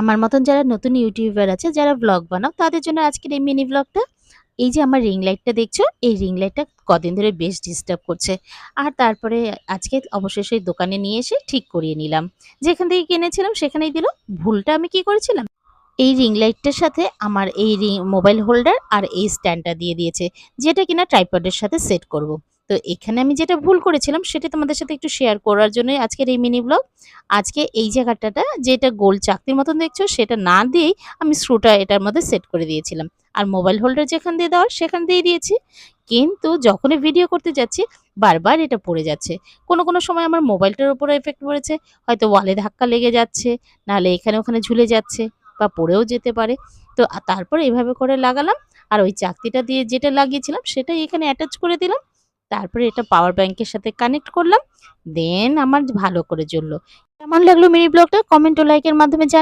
আমার মতন যারা নতুন ইউটিউবার আছে, যারা ব্লগ বানাও তাদের জন্য আজকের এই মিনি ব্লগটা। এই যে আমার রিং লাইটটা দেখছো, এই রিং লাইটটা কদিন ধরে বেশ ডিস্টার্ব করছে। আর তারপরে আজকে অবশেষে দোকানে নিয়ে এসে ঠিক করিয়ে নিলাম। যেখান থেকে কিনেছিলাম সেখানেই দিল। ভুলটা আমি কি করেছিলাম, এই রিং লাইটটার সাথে আমার এই মোবাইল হোল্ডার আর এই স্ট্যান্ডটা দিয়ে দিয়েছে, যেটা কিনা ট্রাইপডের সাথে সেট করব। তো এখানে আমি যেটা ভুল করেছিলাম সেটা তোমাদের সাথে একটু শেয়ার করার জন্যই আজকের এই মিনি ব্লগ। আজকে এই জায়গাটাটা যেটা গোল চাকতির মতন দেখছো সেটা না দিয়েই আমি স্ক্রুটা এটার মধ্যে সেট করে দিয়েছিলাম। আর মোবাইল হোল্ডার যেখান দিয়ে দেওয়ার সেখান দিয়ে দিয়েছি। কিন্তু যখনই ভিডিও করতে যাচ্ছি বারবার এটা পড়ে যাচ্ছে। কোনো সময় আমার মোবাইলটার উপরে এফেক্ট পড়েছে, হয়তো ওয়ালে ধাক্কা লেগে যাচ্ছে, নাহলে এখানে ওখানে ঝুলে যাচ্ছে বা পড়েও যেতে পারে। তো তারপরে এভাবে করে লাগালাম। আর ওই চাকতিটা দিয়ে যেটা লাগিয়েছিলাম সেটাই এখানে অ্যাটাচ করে দিলাম। তারপরে এটা পাওয়ার ব্যাংকের সাথে কানেক্ট করলাম। দেন আমার ভালো করে জ্বললো। কেমন লাগলো মিনি ব্লগটা কমেন্ট ও লাইকের মাধ্যমে জানিও।